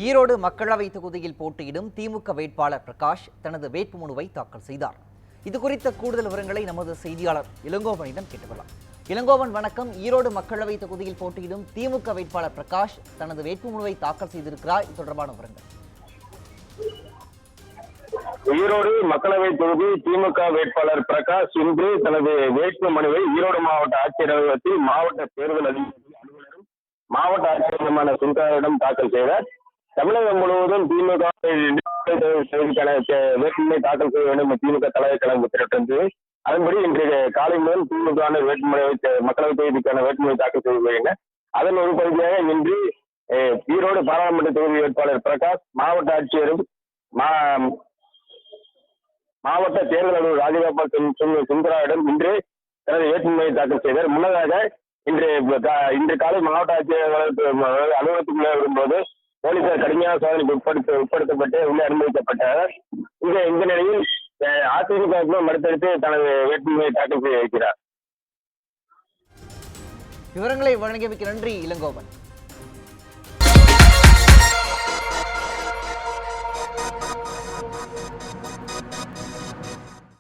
ஈரோடு மக்களவை தொகுதியில் போட்டியிடும் திமுக வேட்பாளர் பிரகாஷ் தனது வேட்புமனுவை தாக்கல் செய்தார். இது குறித்த கூடுதல் விவரங்களை நமது செய்தியாளர் இளங்கோவனிடம் கேட்டுக்கொள்ளலாம். இளங்கோவன் வணக்கம். ஈரோடு மக்களவை தொகுதியில் போட்டியிடும் திமுக வேட்பாளர் பிரகாஷ் தனது வேட்புமனுவை தாக்கல் செய்திருக்கிறார். இது தொடர்பான விவரங்கள். ஈரோடு மக்களவை தொகுதி திமுக வேட்பாளர் பிரகாஷ் இன்று தனது வேட்பு மனுவை ஈரோடு மாவட்ட ஆட்சியர் அலுவலகத்தில் மாவட்ட தேர்தல் அலுவலரும் மாவட்ட ஆட்சியருமான சுந்தரிடம் தாக்கல் செய்தார். தமிழகம் முழுவதும் திமுக வேட்புமனை தாக்கல் செய்ய வேண்டும் திமுக தலைவர் கழகம் உத்தரவிட்டது. அதன்படி இன்று காலை முதல் திமுக வேட்புமனை மக்களவை தொகுதிக்கான வேட்புமனை தாக்கல் செய்து வருகின்றனர். அதன் ஒரு பகுதியாக இன்று ஈரோடு பாராளுமன்ற தொகுதி வேட்பாளர் பிரகாஷ் மாவட்ட ஆட்சியரும் மாவட்ட தேர்தல் அலுவலர் ராஜகோபால் சுந்தராவிடம் இன்று தனது வேட்புமனுவை தாக்கல் செய்தார். முன்னதாக இன்று காலை மாவட்ட ஆட்சியர் அலுவலகத்துக்குள்ளே வரும்போது போலீசார் கடுமையான சோதனைக்கு உட்படுத்தப்பட்டு உள்ளே அனுமதிக்கப்பட்டனர். இந்த நிலையில் அதிமுக மறுத்தெடுத்து தனது வேட்புமனுவை தாக்கல் செய்ய வைக்கிறார். விவரங்களை வழங்கியமைக்கு நன்றி இளங்கோவன்.